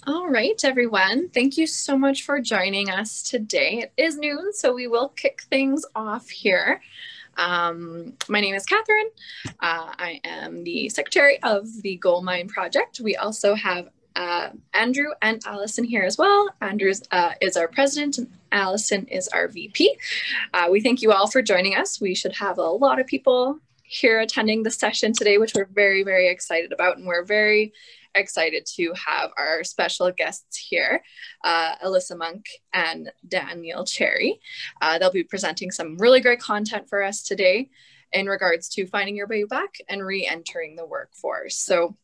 All right, everyone. Thank you so much for joining us today. It is noon, so we will kick things off here. My name is Catherine. I am the secretary of the Goldmind project. We also have Andrew and Allison here as well. Andrew is our president and Allison is our VP. We thank you all for joining us. We should have a lot of people here attending the session today, which we're very, very excited about, and we're very excited to have our special guests here, Ellisa Monk and Daniel Cherry. They'll be presenting some really great content for us today in regards to finding your way back and re-entering the workforce. So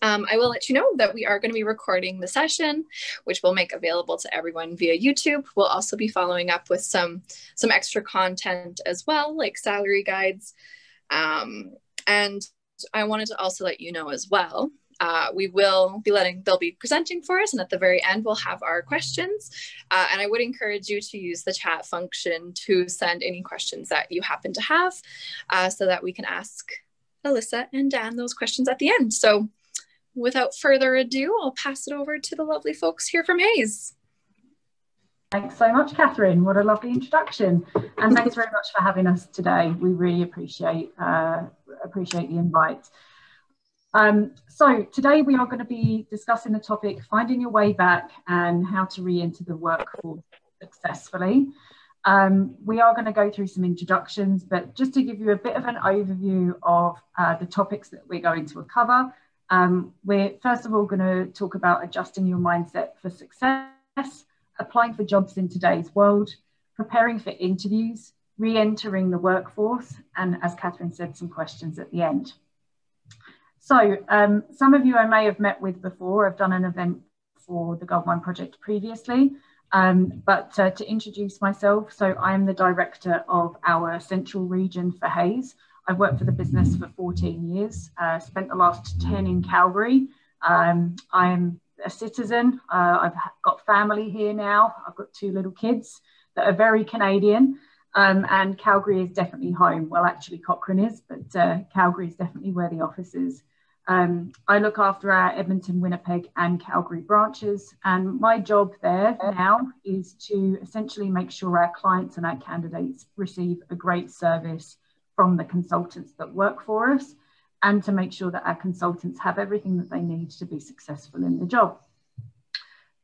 I will let you know that we are going to be recording the session, which we'll make available to everyone via YouTube. We'll also be following up with some extra content as well, like salary guides. And I wanted to also let you know as well, they'll be presenting for us, and at the very end we'll have our questions. And I would encourage you to use the chat function to send any questions that you happen to have, so that we can ask Ellisa and Dan those questions at the end. So without further ado, I'll pass it over to the lovely folks here from Hayes. Thanks so much, Catherine. What a lovely introduction. And thanks very much for having us today. We really appreciate the invite. So today we are going to be discussing the topic, finding your way back and how to re-enter the workforce successfully. We are going to go through some introductions, but just to give you a bit of an overview of the topics that we're going to cover. We're first of all going to talk about adjusting your mindset for success, applying for jobs in today's world, preparing for interviews, re-entering the workforce, and as Catherine said, some questions at the end. So some of you I may have met with before. I've done an event for the Goldmind project previously, but to introduce myself, so I'm the director of our central region for Hayes. I've worked for the business for 14 years, spent the last 10 in Calgary. I'm a citizen. I've got family here now. I've got 2 little kids that are very Canadian, and Calgary is definitely home. Well, actually Cochrane is, but Calgary is definitely where the office is. I look after our Edmonton, Winnipeg and Calgary branches, and my job there now is to essentially make sure our clients and our candidates receive a great service from the consultants that work for us, and to make sure that our consultants have everything that they need to be successful in the job.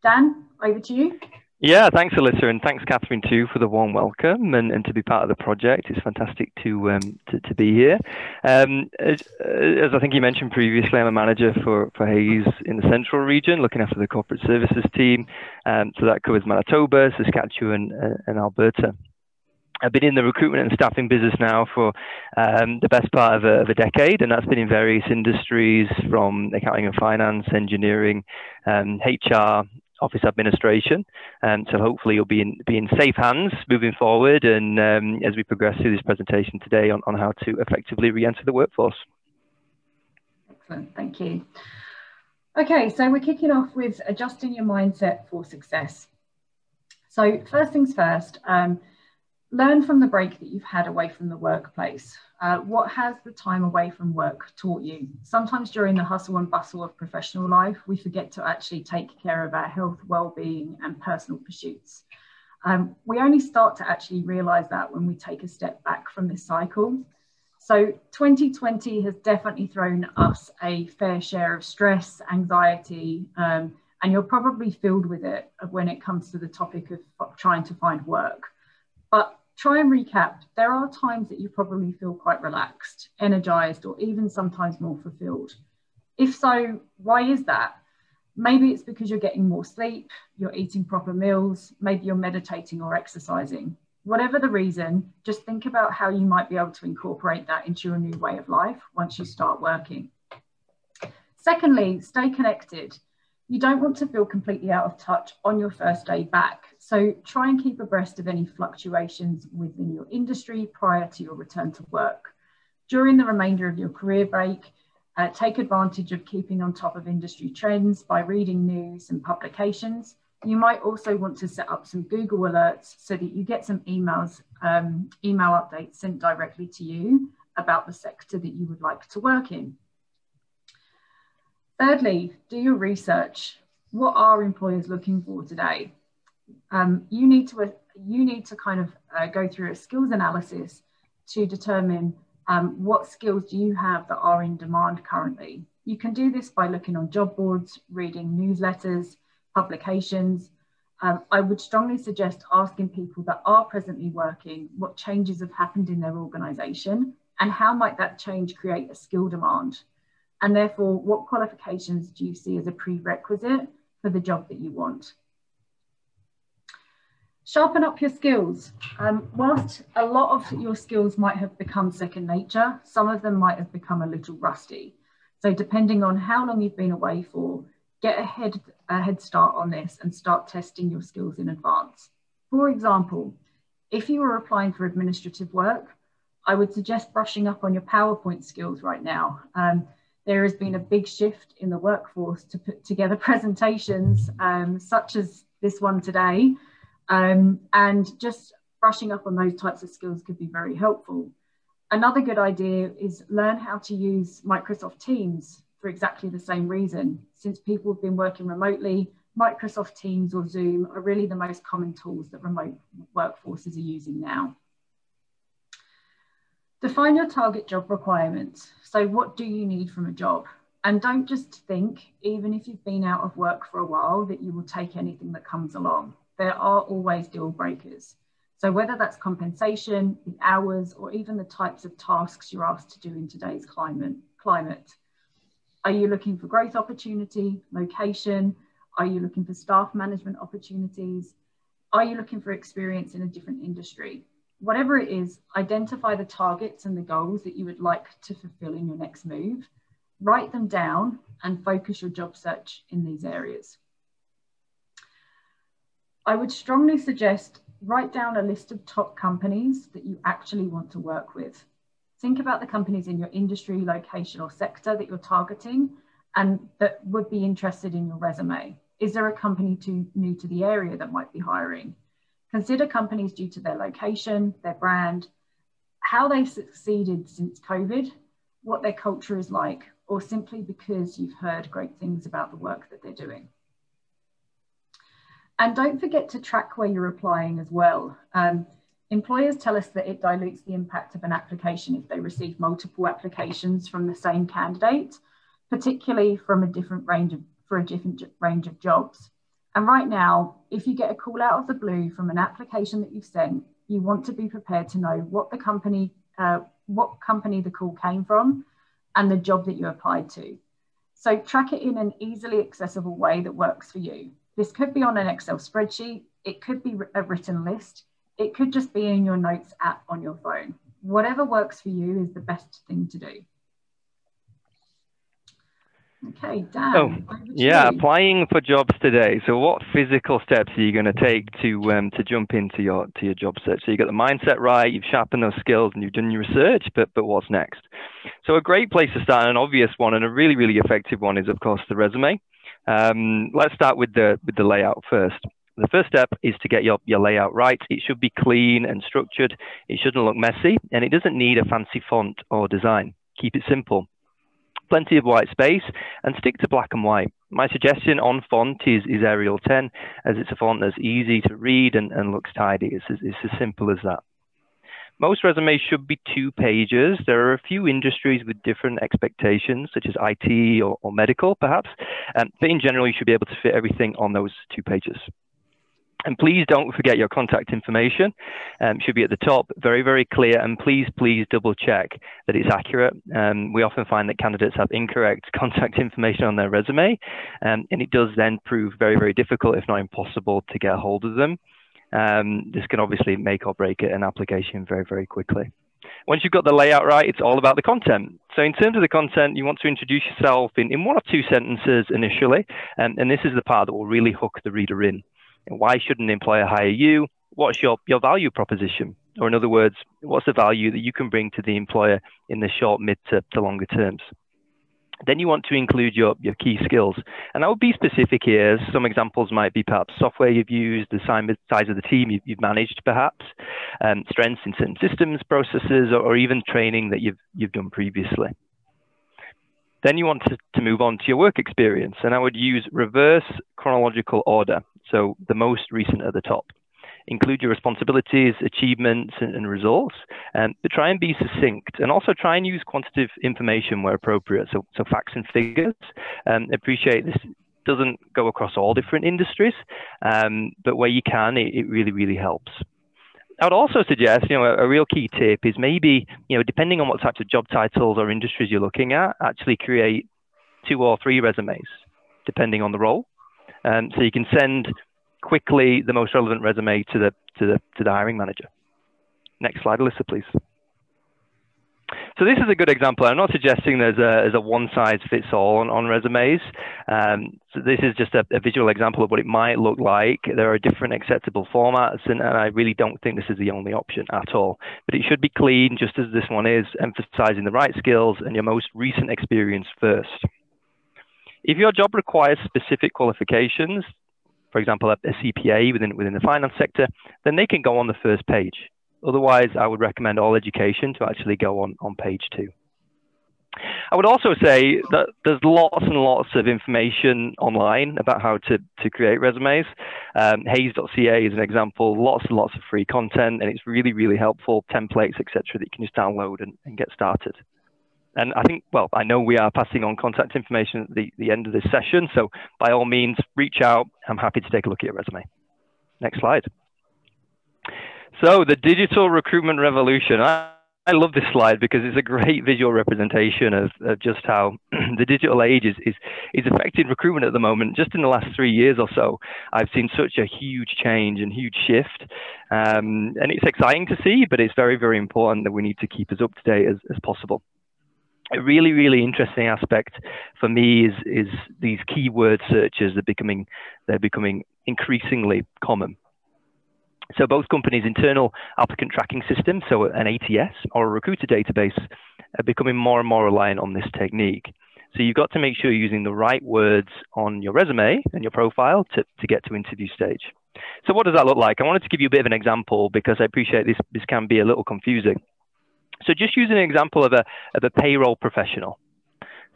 Dan, over to you. Yeah, thanks, Ellisa, and thanks, Catherine, too, for the warm welcome and to be part of the project. It's fantastic to be here. As I think you mentioned previously, I'm a manager for Hayes in the central region, looking after the corporate services team. So that covers Manitoba, Saskatchewan, and Alberta. I've been in the recruitment and staffing business now for the best part of a decade, and that's been in various industries from accounting and finance, engineering, HR, office administration. So hopefully you'll be in safe hands moving forward, and as we progress through this presentation today on how to effectively re-enter the workforce. Excellent, thank you. Okay, so we're kicking off with adjusting your mindset for success. So first things first, learn from the break that you've had away from the workplace. What has the time away from work taught you? Sometimes during the hustle and bustle of professional life, we forget to actually take care of our health, well-being and personal pursuits. We only start to actually realise that when we take a step back from this cycle. So 2020 has definitely thrown us a fair share of stress, anxiety, and you're probably filled with it when it comes to the topic of trying to find work. But try and recap. There are times that you probably feel quite relaxed, energized, or even sometimes more fulfilled. If so, why is that? Maybe it's because you're getting more sleep, you're eating proper meals, maybe you're meditating or exercising. Whatever the reason, just think about how you might be able to incorporate that into your new way of life once you start working. Secondly, stay connected. You don't want to feel completely out of touch on your first day back. So try and keep abreast of any fluctuations within your industry prior to your return to work. During the remainder of your career break, take advantage of keeping on top of industry trends by reading news and publications. You might also want to set up some Google alerts so that you get some email updates sent directly to you about the sector that you would like to work in. Thirdly, do your research. what are employers looking for today? You need to kind of go through a skills analysis to determine what skills do you have that are in demand currently. You can do this by looking on job boards, reading newsletters, publications. I would strongly suggest asking people that are presently working what changes have happened in their organisation and how might that change create a skill demand. And therefore, what qualifications do you see as a prerequisite for the job that you want? Sharpen up your skills. Whilst a lot of your skills might have become second nature, some of them might have become a little rusty. So depending on how long you've been away for, get a head start on this and start testing your skills in advance. For example, if you were applying for administrative work, I would suggest brushing up on your PowerPoint skills right now. There has been a big shift in the workforce to put together presentations such as this one today. And just brushing up on those types of skills could be very helpful. Another good idea is learn how to use Microsoft Teams for exactly the same reason. Since people have been working remotely, Microsoft Teams or Zoom are really the most common tools that remote workforces are using now. Define your target job requirements. So what do you need from a job? And don't just think, even if you've been out of work for a while, that you will take anything that comes along. There are always deal breakers. So whether that's compensation, the hours, or even the types of tasks you're asked to do in today's climate. Are you looking for growth opportunity, location? Are you looking for staff management opportunities? Are you looking for experience in a different industry? Whatever it is, identify the targets and the goals that you would like to fulfill in your next move. Write them down and focus your job search in these areas. I would strongly suggest write down a list of top companies that you actually want to work with. Think about the companies in your industry, location, or sector that you're targeting and that would be interested in your resume. Is there a company new to the area that might be hiring? Consider companies due to their location, their brand, how they've succeeded since COVID, what their culture is like, or simply because you've heard great things about the work that they're doing. And don't forget to track where you're applying as well. Employers tell us that it dilutes the impact of an application if they receive multiple applications from the same candidate, particularly from a different range of jobs. And right now, if you get a call out of the blue from an application that you've sent, you want to be prepared to know what company the call came from and the job that you applied to. So track it in an easily accessible way that works for you. This could be on an Excel spreadsheet, it could be a written list, it could just be in your notes app on your phone. Whatever works for you is the best thing to do. Okay, Dan. Oh, yeah, applying for jobs today. So what physical steps are you going to take to jump into your job search? So you got the mindset right, you've sharpened those skills and you've done your research, but what's next? So a great place to start, an obvious one and a really, really effective one is, of course, the resume. Let's start with the layout first. The first step is to get your layout right. It should be clean and structured. It shouldn't look messy, and it doesn't need a fancy font or design. Keep it simple. Plenty of white space, and stick to black and white. My suggestion on font is Arial 10, as it's a font that's easy to read and looks tidy. It's as simple as that. Most resumes should be 2 pages. There are a few industries with different expectations, such as IT or medical, perhaps. But in general, you should be able to fit everything on those 2 pages. And please don't forget your contact information. Should be at the top, very, very clear. And please double check that it's accurate. We often find that candidates have incorrect contact information on their resume. And it does then prove very, very difficult, if not impossible, to get a hold of them. This can obviously make or break an application very, very quickly. Once you've got the layout right, it's all about the content. So in terms of the content, you want to introduce yourself in 1 or 2 sentences initially. And this is the part that will really hook the reader in. Why should an employer hire you? What's your value proposition? Or in other words, what's the value that you can bring to the employer in the short, mid to longer terms? Then you want to include your key skills. And I would be specific here. Some examples might be perhaps software you've used, the size of the team you've managed perhaps, strengths in certain systems, processes, or even training that you've done previously. Then you want to move on to your work experience, and I would use reverse chronological order, so the most recent at the top. Include your responsibilities, achievements, and results, but try and be succinct, and also try and use quantitative information where appropriate, so facts and figures. Appreciate this doesn't go across all different industries, but where you can, it really, really helps. I would also suggest, a real key tip is maybe, depending on what types of job titles or industries you're looking at, actually create 2 or 3 resumes, depending on the role. So you can send quickly the most relevant resume to the hiring manager. Next slide, Ellisa, please. So this is a good example. I'm not suggesting there's a one-size-fits-all on resumes. So this is just a visual example of what it might look like. There are different acceptable formats, and I really don't think this is the only option at all. But it should be clean, just as this one is, emphasizing the right skills and your most recent experience first. If your job requires specific qualifications, for example, a CPA within the finance sector, then they can go on the first page. Otherwise, I would recommend all education to actually go on page 2. I would also say that there's lots and lots of information online about how to create resumes. Hays.ca is an example, lots and lots of free content, and it's really, really helpful, templates, etc., that you can just download and get started. And I think, well, I know we are passing on contact information at the end of this session, so by all means, reach out. I'm happy to take a look at your resume. Next slide. So the digital recruitment revolution. I love this slide because it's a great visual representation of just how the digital age is affecting recruitment at the moment. Just in the last 3 years or so, I've seen such a huge change and huge shift. And it's exciting to see, but it's very, very important that we need to keep as up to date as possible. A really, really interesting aspect for me is these keyword searches they're becoming increasingly common. So both companies' internal applicant tracking systems, so an ATS or a recruiter database, are becoming more and more reliant on this technique. So you've got to make sure you're using the right words on your resume and your profile to get to interview stage. So what does that look like? I wanted to give you a bit of an example because I appreciate this can be a little confusing. So just using an example of a payroll professional.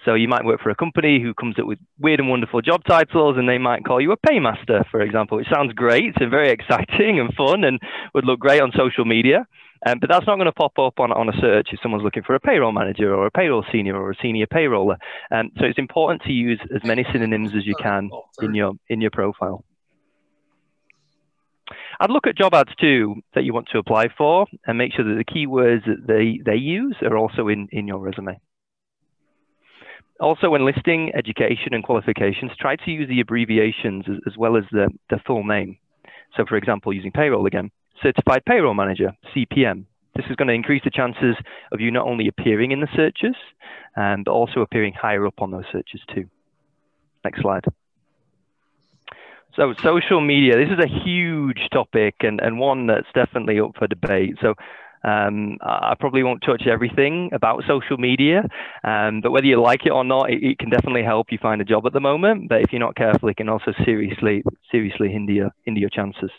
So you might work for a company who comes up with weird and wonderful job titles, and they might call you a paymaster, for example. It sounds great and very exciting and fun and would look great on social media. But that's not going to pop up on a search if someone's looking for a payroll manager or a payroll senior or a senior payroller. So it's important to use as many synonyms as you can in your profile. I'd look at job ads too that you want to apply for and make sure that the keywords that they use are also in your resume. Also, when listing education and qualifications, try to use the abbreviations as well as the full name. So for example, using payroll again, Certified Payroll Manager, CPM. This is going to increase the chances of you not only appearing in the searches, but also appearing higher up on those searches too. Next slide. So social media, this is a huge topic and one that's definitely up for debate. So I probably won't touch everything about social media, but whether you like it or not, it can definitely help you find a job at the moment. But if you're not careful, it can also seriously hinder your chances.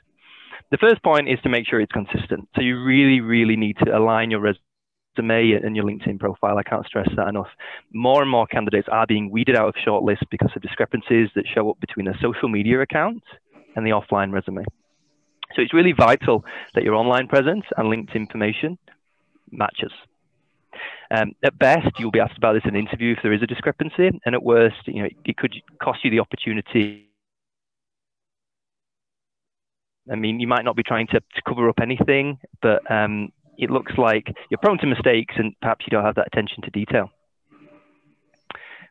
The first point is to make sure it's consistent. So you really, really need to align your resume and your LinkedIn profile. I can't stress that enough. More and more candidates are being weeded out of shortlists because of discrepancies that show up between their social media account and the offline resume. So it's really vital that your online presence and linked information matches. At best, you'll be asked about this in an interview if there is a discrepancy, and at worst, it could cost you the opportunity. I mean, you might not be trying to cover up anything, but it looks like you're prone to mistakes and perhaps you don't have that attention to detail.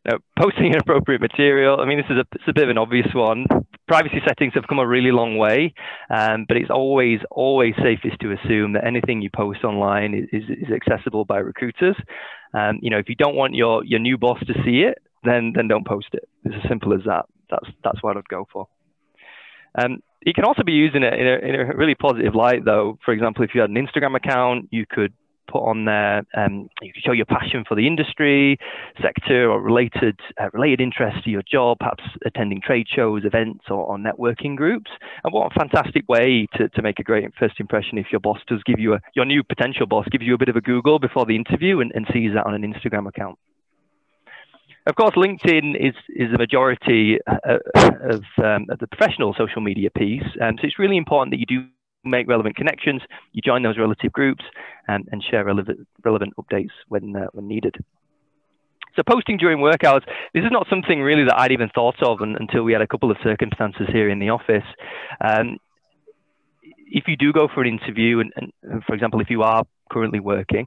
Now, posting inappropriate material, I mean, it's a bit of an obvious one. Privacy settings have come a really long way, but it's always safest to assume that anything you post online is accessible by recruiters. If you don't want your new boss to see it, then don't post it. It's as simple as that. That's what I'd go for. It can also be used in a really positive light, though. For example, if you had an Instagram account, you could put on there, you could show your passion for the industry, sector, or related interests to your job, perhaps attending trade shows, events, or networking groups. And what a fantastic way to make a great first impression if your boss does give you your new potential boss gives you a bit of a Google before the interview and sees that on an Instagram account. Of course, LinkedIn is the majority of the professional social media piece. So it's really important that you do make relevant connections, you join those relative groups, and share relevant updates when needed. So posting during work hours, this is not something really that I'd even thought of until we had a couple of circumstances here in the office. If you do go for an interview, and for example, if you are currently working,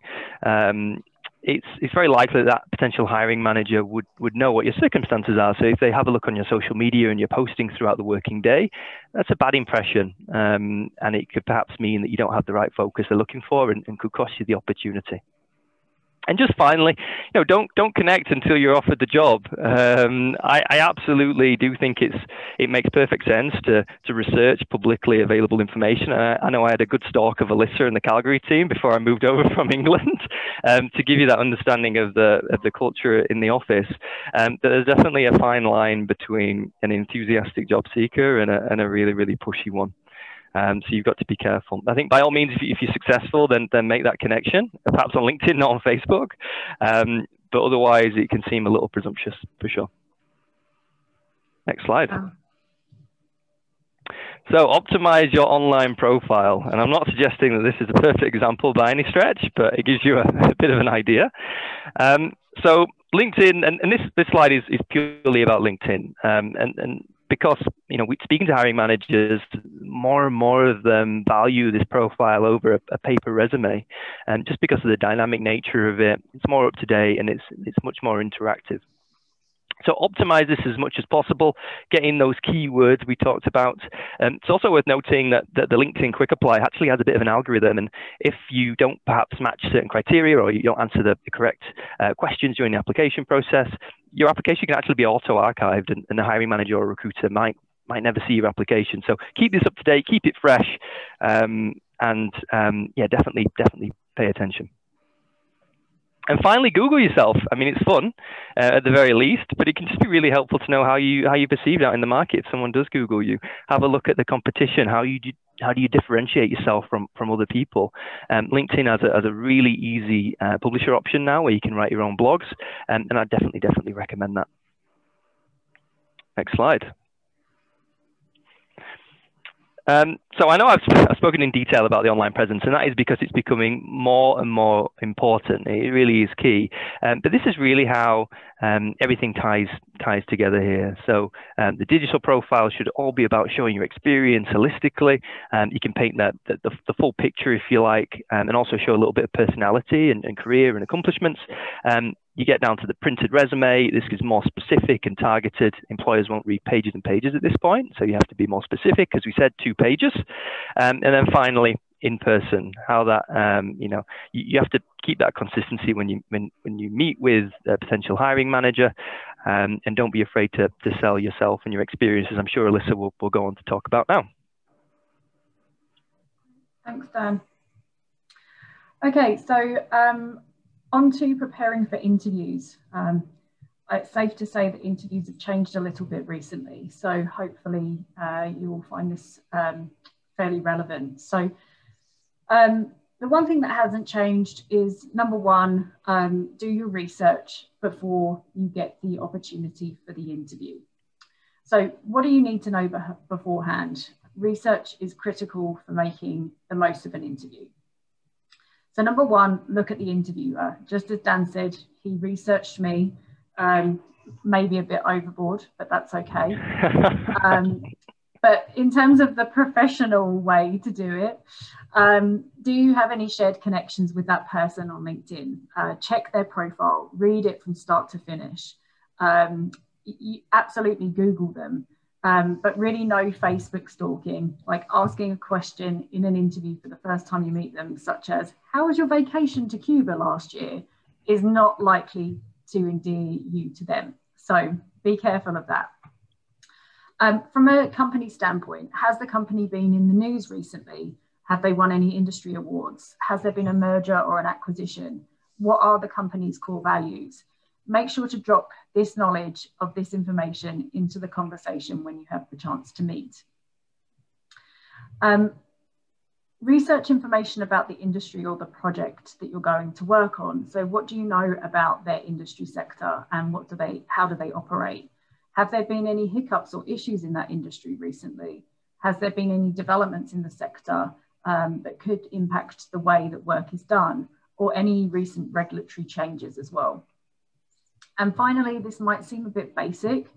it's very likely that potential hiring manager would know what your circumstances are. So if they have a look on your social media and you're posting throughout the working day, that's a bad impression. And it could perhaps mean that you don't have the right focus they're looking for and could cost you the opportunity. And just finally, don't connect until you're offered the job. I absolutely do think it makes perfect sense to research publicly available information. I know I had a good stalk of Ellisa and the Calgary team before I moved over from England to give you that understanding of the culture in the office. But there's definitely a fine line between an enthusiastic job seeker and a really, really pushy one. So you've got to be careful. I think by all means, if you're successful, then make that connection, perhaps on LinkedIn, not on Facebook. But otherwise, it can seem a little presumptuous, for sure. Next slide. So optimize your online profile. And I'm not suggesting that this is a perfect example by any stretch, but it gives you a bit of an idea. So LinkedIn, and this slide is purely about LinkedIn. And because, speaking to hiring managers, more and more of them value this profile over a paper resume. And just because of the dynamic nature of it, it's more up to date and it's much more interactive. So optimize this as much as possible, get in those keywords we talked about. It's also worth noting that the LinkedIn Quick Apply actually has a bit of an algorithm. And if you don't perhaps match certain criteria or you don't answer the correct questions during the application process, your application can actually be auto-archived and the hiring manager or recruiter might never see your application. So keep this up to date, keep it fresh, and definitely pay attention. And finally, Google yourself. I mean, it's fun at the very least, but it can just be really helpful to know how you perceived out in the market. If someone does Google you, have a look at the competition. How do you differentiate yourself from other people? LinkedIn has a really easy publisher option now where you can write your own blogs, and I definitely recommend that. Next slide. So I know I've spoken in detail about the online presence, and that is because it's becoming more and more important. It really is key. But this is really how everything ties together here. So the digital profile should all be about showing your experience holistically. You can paint the full picture if you like, and also show a little bit of personality and career and accomplishments. You get down to the printed resume. This is more specific and targeted. Employers won't read pages and pages at this point, so you have to be more specific. As we said, 2 pages. And then finally, in person, how that, you have to keep that consistency when you meet with a potential hiring manager, and don't be afraid to sell yourself and your experiences. I'm sure Ellisa will go on to talk about now. Thanks, Dan. Okay, so on to preparing for interviews. It's safe to say that interviews have changed a little bit recently, so hopefully you will find this fairly relevant. So the one thing that hasn't changed is, number one, do your research before you get the opportunity for the interview. So what do you need to know beforehand? Research is critical for making the most of an interview. So number one, look at the interviewer. Just as Dan said, he researched me, maybe a bit overboard, but that's okay. But in terms of the professional way to do it, do you have any shared connections with that person on LinkedIn? Check their profile, read it from start to finish. You absolutely Google them. But really no Facebook stalking, like asking a question in an interview for the first time you meet them, such as, how was your vacation to Cuba last year, is not likely to endear you to them. So be careful of that. From a company standpoint, has the company been in the news recently? Have they won any industry awards? Has there been a merger or an acquisition? What are the company's core values? Make sure to drop this knowledge of this information into the conversation when you have the chance to meet. Research information about the industry or the project that you're going to work on. So what do you know about their industry sector and how do they operate? Have there been any hiccups or issues in that industry recently? Has there been any developments in the sector that could impact the way that work is done, or any recent regulatory changes as well? And finally, this might seem a bit basic,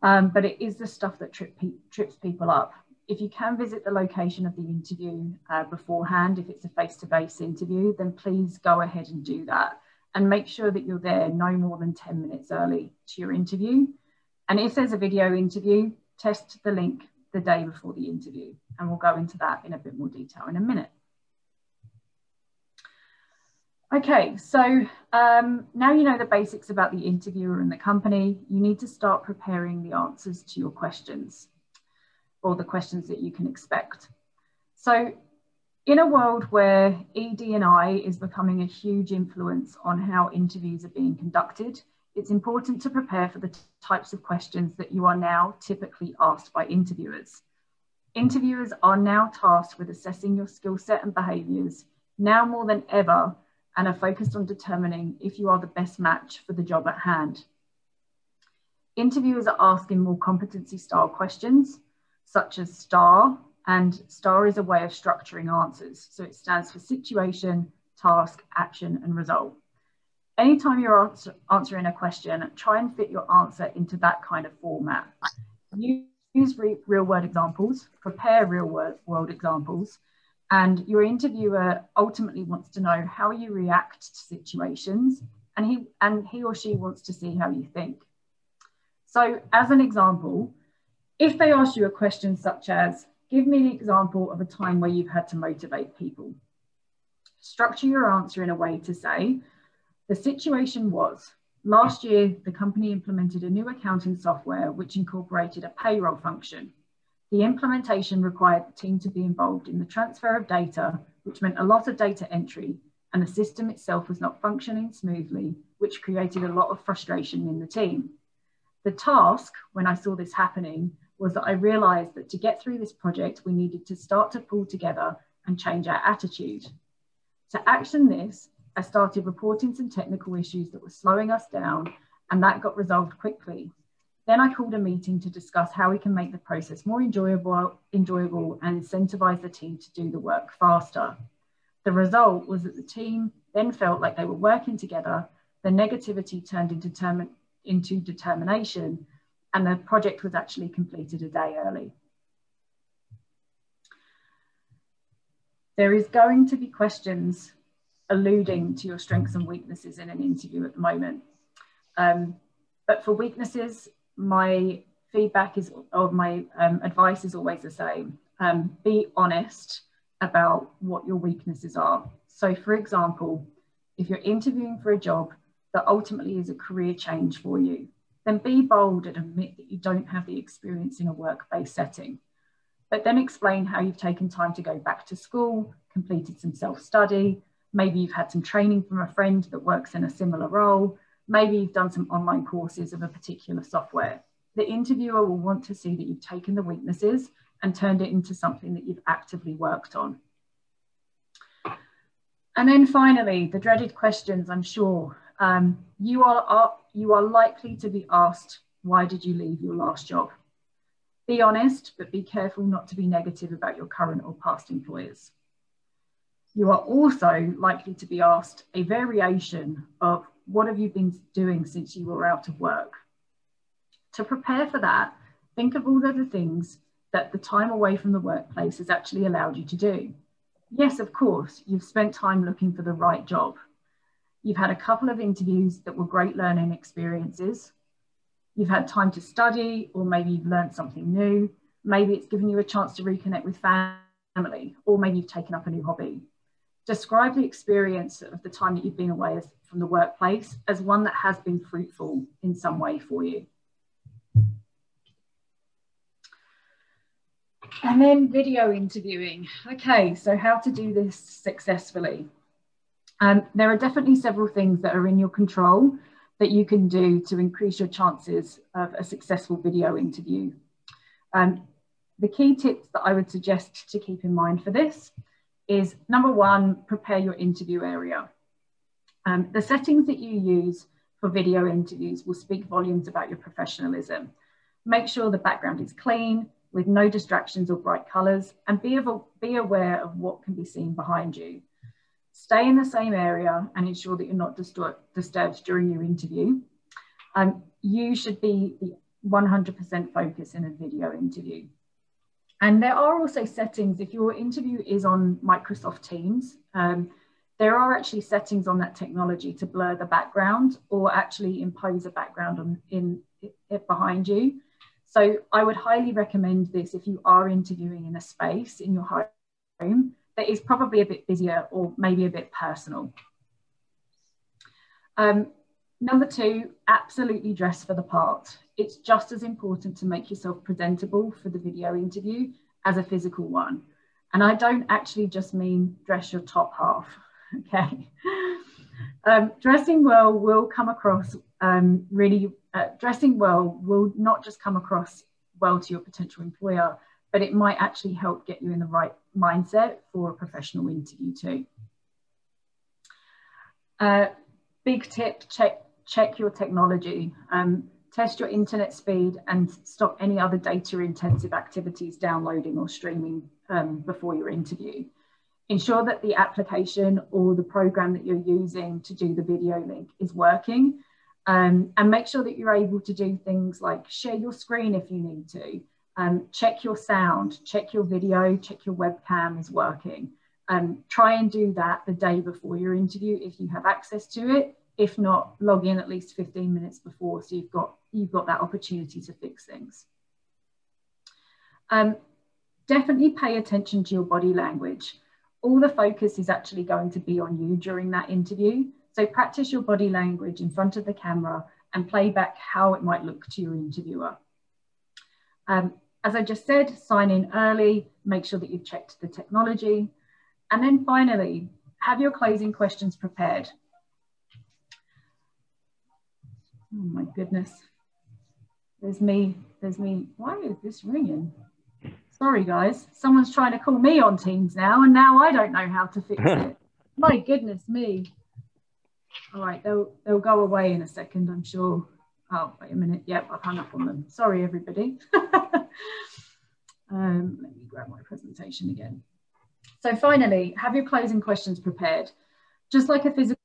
but it is the stuff that trips people up. If you can visit the location of the interview beforehand, if it's a face-to-face interview, then please go ahead and do that. And make sure that you're there no more than 10 minutes early to your interview. And if there's a video interview, test the link the day before the interview. And we'll go into that in a bit more detail in a minute. Okay, so now you know the basics about the interviewer and the company. You need to start preparing the answers to your questions, or the questions that you can expect. So in a world where ED&I is becoming a huge influence on how interviews are being conducted, it's important to prepare for the types of questions that you are now typically asked by interviewers. Interviewers are now tasked with assessing your skill set and behaviours, now more than ever, and are focused on determining if you are the best match for the job at hand. Interviewers are asking more competency style questions, such as STAR, and STAR is a way of structuring answers. So it stands for situation, task, action, and result. Anytime you're answering a question, try and fit your answer into that kind of format. Use real world examples, prepare real world examples, and your interviewer ultimately wants to know how you react to situations, and he or she wants to see how you think. So as an example, if they ask you a question such as, give me an example of a time where you've had to motivate people, structure your answer in a way to say, the situation was, last year, the company implemented a new accounting software which incorporated a payroll function. The implementation required the team to be involved in the transfer of data, which meant a lot of data entry, and the system itself was not functioning smoothly, which created a lot of frustration in the team. The task, when I saw this happening, was that I realized that to get through this project, we needed to start to pull together and change our attitude. To action this, I started reporting some technical issues that were slowing us down, and that got resolved quickly. Then I called a meeting to discuss how we can make the process more enjoyable and incentivize the team to do the work faster. The result was that the team then felt like they were working together, the negativity turned into determination, and the project was actually completed a day early. There is going to be questions alluding to your strengths and weaknesses in an interview at the moment. But for weaknesses, my feedback is, or my advice is always the same. Be honest about what your weaknesses are. So for example, if you're interviewing for a job that ultimately is a career change for you, then be bold and admit that you don't have the experience in a work-based setting. But then explain how you've taken time to go back to school, completed some self-study, maybe you've had some training from a friend that works in a similar role, maybe you've done some online courses of a particular software. The interviewer will want to see that you've taken the weaknesses and turned it into something that you've actively worked on. And then finally, the dreaded questions, I'm sure. You are likely to be asked, why did you leave your last job? Be honest, but be careful not to be negative about your current or past employers. You are also likely to be asked a variation of, what have you been doing since you were out of work? To prepare for that, think of all of the things that the time away from the workplace has actually allowed you to do. Yes, of course, you've spent time looking for the right job. You've had a couple of interviews that were great learning experiences. You've had time to study, or maybe you've learned something new. Maybe it's given you a chance to reconnect with family, or maybe you've taken up a new hobby. Describe the experience of the time that you've been away from the workplace as one that has been fruitful in some way for you. And then video interviewing. Okay, so how to do this successfully. There are definitely several things that are in your control that you can do to increase your chances of a successful video interview. The key tips that I would suggest to keep in mind for this is number one, prepare your interview area. The settings that you use for video interviews will speak volumes about your professionalism. Make sure the background is clean, with no distractions or bright colours, and be aware of what can be seen behind you. Stay in the same area and ensure that you're not disturbed during your interview. You should be 100% focused in a video interview. And there are also settings, if your interview is on Microsoft Teams, there are actually settings on that technology to blur the background or actually impose a background behind you. So I would highly recommend this if you are interviewing in a space in your home that is probably a bit busier or maybe a bit personal. Number two, absolutely dress for the part. It's just as important to make yourself presentable for the video interview as a physical one. And I don't actually just mean dress your top half, okay? Dressing well will come across dressing well will not just come across well to your potential employer, but it might actually help get you in the right mindset for a professional interview too. Big tip, check your technology. Test your internet speed and stop any other data intensive activities downloading or streaming before your interview. Ensure that the application or the program that you're using to do the video link is working. And make sure that you're able to do things like share your screen if you need to, check your sound, check your video, check your webcam is working. Try and do that the day before your interview if you have access to it. If not, log in at least 15 minutes before so you've got that opportunity to fix things. Definitely pay attention to your body language. All the focus is actually going to be on you during that interview. So practice your body language in front of the camera and play back how it might look to your interviewer. As I just said, sign in early, make sure that you've checked the technology. And then finally, have your closing questions prepared. Oh my goodness. There's me. Why is this ringing? Sorry guys, someone's trying to call me on Teams now and now I don't know how to fix it. My goodness me. All right, they'll go away in a second, I'm sure. Oh, wait a minute. Yep, I've hung up on them. Sorry, everybody. Let me grab my presentation again. So finally, have your closing questions prepared. Just like a physical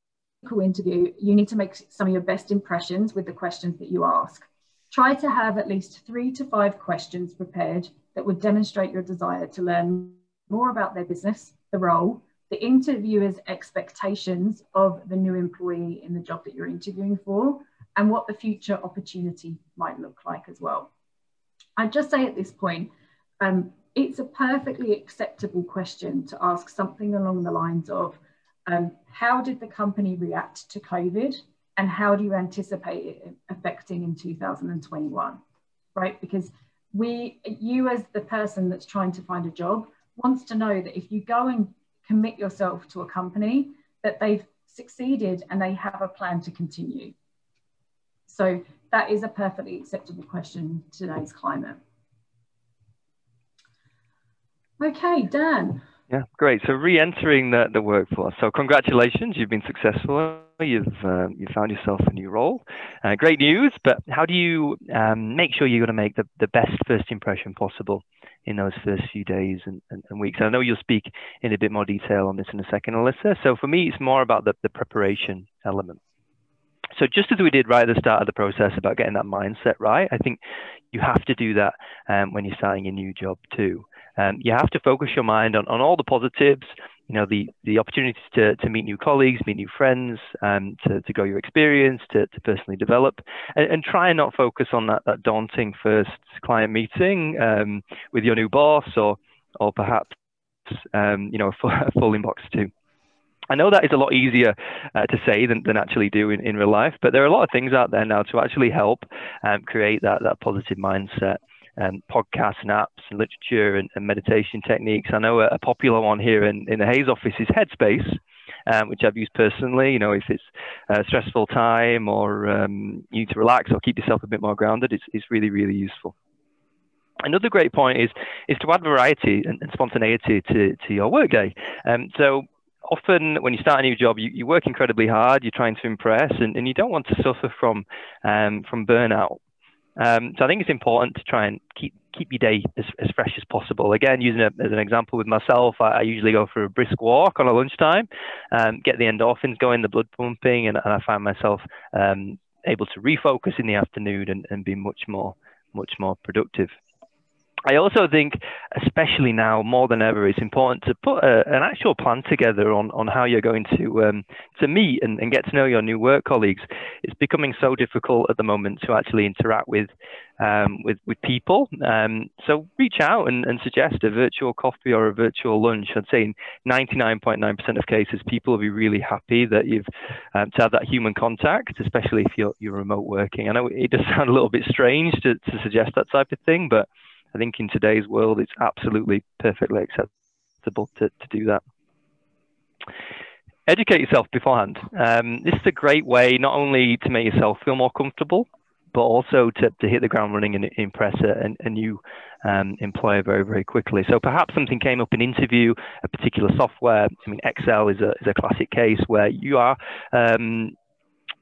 interview, you need to make some of your best impressions with the questions that you ask. Try to have at least 3 to 5 questions prepared that would demonstrate your desire to learn more about their business, the role, the interviewer's expectations of the new employee in the job that you're interviewing for, and what the future opportunity might look like as well. I'd just say at this point, it's a perfectly acceptable question to ask something along the lines of, how did the company react to COVID and how do you anticipate it affecting in 2021, right? Because you as the person that's trying to find a job wants to know that if you go and commit yourself to a company, that they've succeeded and they have a plan to continue. So that is a perfectly acceptable question in today's climate. Okay, Dan. Yeah, great. So re-entering the workforce. So congratulations, you've been successful. You've found yourself a new role. Great news, but how do you make sure you're going to make the best first impression possible in those first few days and weeks? I know you'll speak in a bit more detail on this in a second, Ellisa. So for me, it's more about the preparation element. So just as we did right at the start of the process about getting that mindset right, I think you have to do that when you're starting a new job too. You have to focus your mind on all the positives, you know, the opportunities to meet new colleagues, meet new friends, to grow your experience, to personally develop, and try and not focus on that daunting first client meeting with your new boss or perhaps, you know, a full inbox too. I know that is a lot easier to say than actually do in real life, but there are a lot of things out there now to actually help create that positive mindset. Podcasts and apps and literature and meditation techniques. I know a popular one here in the Hayes office is Headspace, which I've used personally. You know, if it's a stressful time or you need to relax or keep yourself a bit more grounded, it's really, really useful. Another great point is to add variety and spontaneity to your workday. So often when you start a new job, you work incredibly hard, you're trying to impress, and you don't want to suffer from burnout. So I think it's important to try and keep your day as fresh as possible. Again, using it as an example with myself, I usually go for a brisk walk on a lunchtime, get the endorphins going, the blood pumping, and I find myself able to refocus in the afternoon and be much more productive. I also think, especially now more than ever, it's important to put an actual plan together on how you're going to meet and get to know your new work colleagues. It's becoming so difficult at the moment to actually interact with people. So reach out and suggest a virtual coffee or a virtual lunch. I'd say in 99.9% of cases, people will be really happy that you've to have that human contact, especially if you're remote working. I know it does sound a little bit strange to suggest that type of thing, but I think in today's world, it's absolutely perfectly acceptable to do that. Educate yourself beforehand. This is a great way not only to make yourself feel more comfortable, but also to hit the ground running and impress a new employer very, very quickly. So perhaps something came up in interview, a particular software. I mean, Excel is a classic case where you are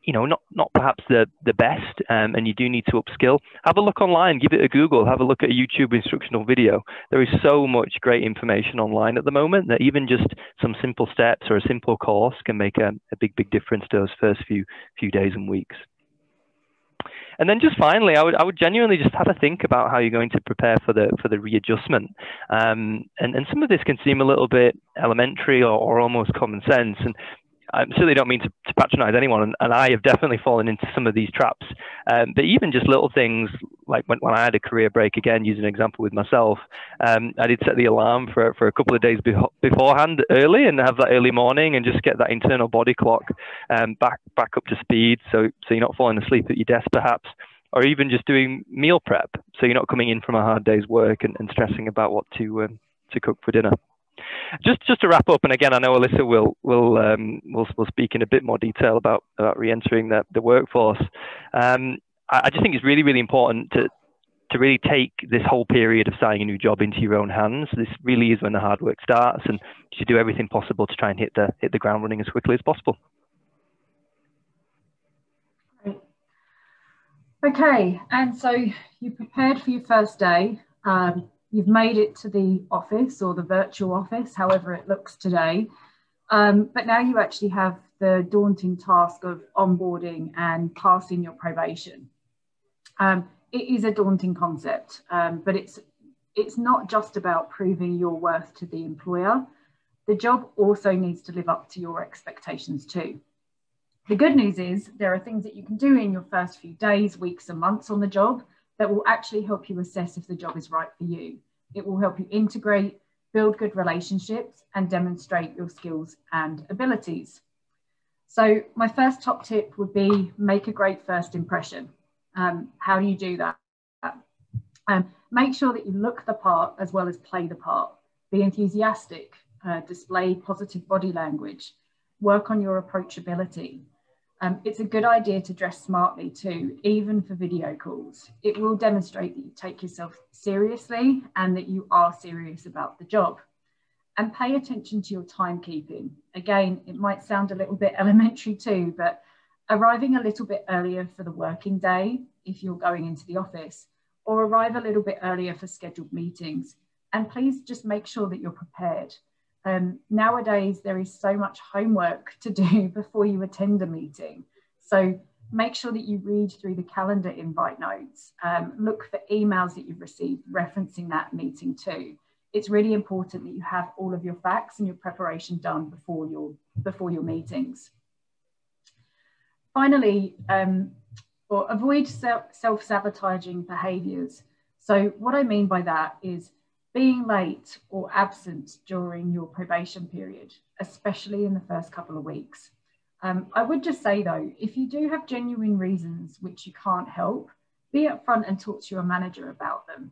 not perhaps the best, and you do need to upskill. Have a look online, give it a Google, have a look at a YouTube instructional video. There is so much great information online at the moment that even just some simple steps or a simple course can make a big difference to those first few days and weeks. And then just finally, I would genuinely just have a think about how you're going to prepare for the readjustment. And some of this can seem a little bit elementary or almost common sense. And I certainly don't mean to patronize anyone, and I have definitely fallen into some of these traps. But even just little things like when I had a career break, again, using an example with myself, I did set the alarm for a couple of days beforehand early and have that early morning and just get that internal body clock back up to speed so you're not falling asleep at your desk perhaps, or even just doing meal prep so you're not coming in from a hard day's work and stressing about what to cook for dinner. Just to wrap up, and again, I know Ellisa will speak in a bit more detail about re-entering the workforce. I just think it's really, really important to really take this whole period of starting a new job into your own hands. This really is when the hard work starts, and you should do everything possible to try and hit the ground running as quickly as possible. Okay, and so you prepared for your first day. You've made it to the office or the virtual office, however it looks today. But now you actually have the daunting task of onboarding and passing your probation. It is a daunting concept, but it's not just about proving your worth to the employer. The job also needs to live up to your expectations too. The good news is there are things that you can do in your first few days, weeks, and months on the job that will actually help you assess if the job is right for you. It will help you integrate, build good relationships, and demonstrate your skills and abilities. So my first top tip would be make a great first impression. How do you do that? Make sure that you look the part as well as play the part. Be enthusiastic, display positive body language, work on your approachability. It's a good idea to dress smartly too, even for video calls. It will demonstrate that you take yourself seriously and that you are serious about the job. And pay attention to your timekeeping. Again, it might sound a little bit elementary too, but arriving a little bit earlier for the working day, if you're going into the office, or arrive a little bit earlier for scheduled meetings. And please just make sure that you're prepared. Nowadays, there is so much homework to do before you attend a meeting. So make sure that you read through the calendar invite notes, look for emails that you've received referencing that meeting too. It's really important that you have all of your facts and your preparation done before your meetings. Finally, avoid self-sabotaging behaviours. So what I mean by that is being late or absent during your probation period, especially in the first couple of weeks. I would just say though, if you do have genuine reasons which you can't help, be upfront and talk to your manager about them.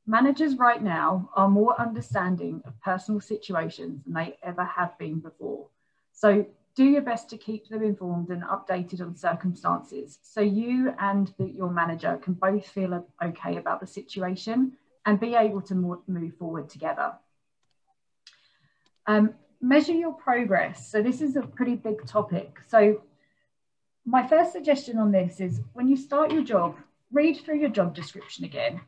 Managers right now are more understanding of personal situations than they ever have been before. So do your best to keep them informed and updated on circumstances so you and your manager can both feel okay about the situation and be able to move forward together. Measure your progress. So this is a pretty big topic. So my first suggestion on this is when you start your job, read through your job description again.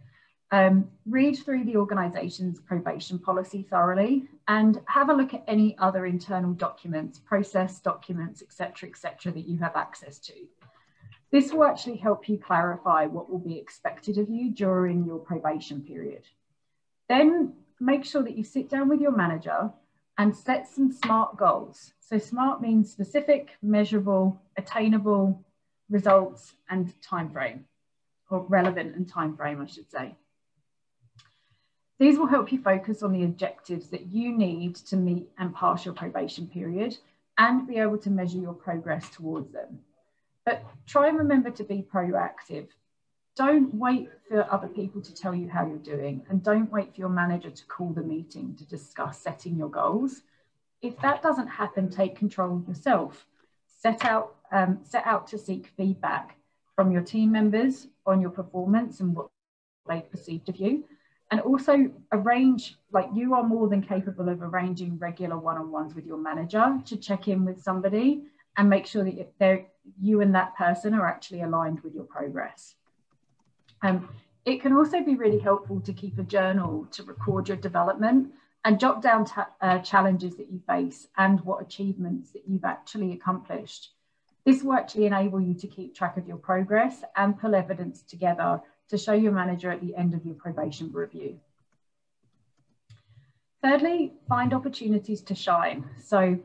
Read through the organisation's probation policy thoroughly and have a look at any other internal documents, process documents, etc., that you have access to. This will actually help you clarify what will be expected of you during your probation period. Then make sure that you sit down with your manager and set some SMART goals. So SMART means specific, measurable, attainable, results, and timeframe, or relevant and timeframe, I should say. These will help you focus on the objectives that you need to meet and pass your probation period and be able to measure your progress towards them. But try and remember to be proactive. Don't wait for other people to tell you how you're doing, and don't wait for your manager to call the meeting to discuss setting your goals. If that doesn't happen, take control yourself. Set out to seek feedback from your team members on your performance and what they've perceived of you. And also arrange, like you are more than capable of arranging regular one-on-ones with your manager to check in with somebody and make sure that you and that person are actually aligned with your progress. It can also be really helpful to keep a journal to record your development and jot down challenges that you face and what achievements that you've actually accomplished. This will actually enable you to keep track of your progress and pull evidence together to show your manager at the end of your probation review. Thirdly, find opportunities to shine. So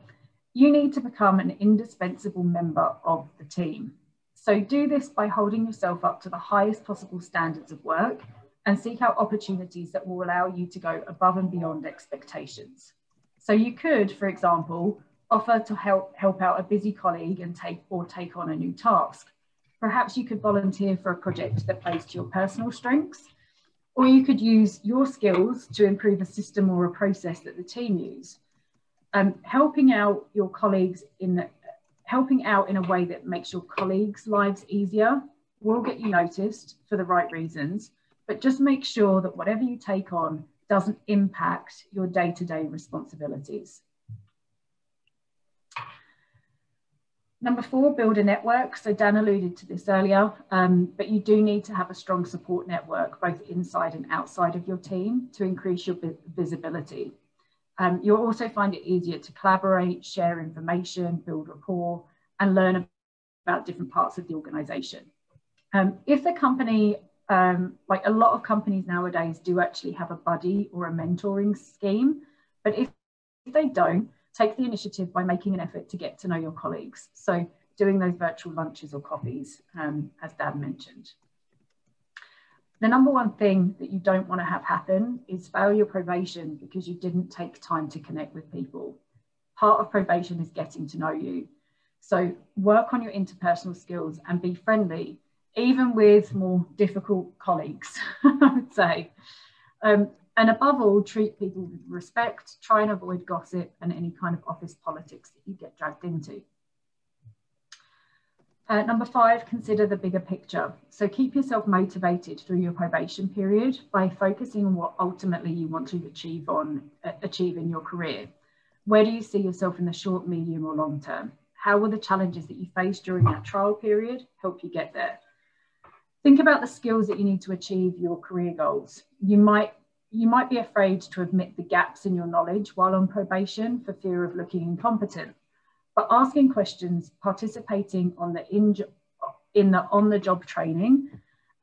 you need to become an indispensable member of the team. So do this by holding yourself up to the highest possible standards of work and seek out opportunities that will allow you to go above and beyond expectations. So you could, for example, offer to help out a busy colleague and take on a new task. Perhaps you could volunteer for a project that plays to your personal strengths, or you could use your skills to improve a system or a process that the team use. Helping out your colleagues helping out in a way that makes your colleagues' lives easier will get you noticed for the right reasons, but just make sure that whatever you take on doesn't impact your day-to-day responsibilities. Number 4, build a network. So Dan alluded to this earlier, but you do need to have a strong support network, both inside and outside of your team, to increase your visibility. You'll also find it easier to collaborate, share information, build rapport, and learn about different parts of the organization. If the company, like a lot of companies nowadays do actually have a buddy or a mentoring scheme, but if they don't, take the initiative by making an effort to get to know your colleagues. So doing those virtual lunches or coffees, as Dan mentioned. The number one thing that you don't want to have happen is fail your probation because you didn't take time to connect with people. Part of probation is getting to know you. So work on your interpersonal skills and be friendly, even with more difficult colleagues, I would say. And above all, treat people with respect, try and avoid gossip and any kind of office politics that you get dragged into. Number 5, consider the bigger picture. So keep yourself motivated through your probation period by focusing on what ultimately you want to achieve in your career. Where do you see yourself in the short, medium or long term? How will the challenges that you face during that trial period help you get there? Think about the skills that you need to achieve your career goals. You might be afraid to admit the gaps in your knowledge while on probation for fear of looking incompetent. But asking questions, participating in the on-the-job training,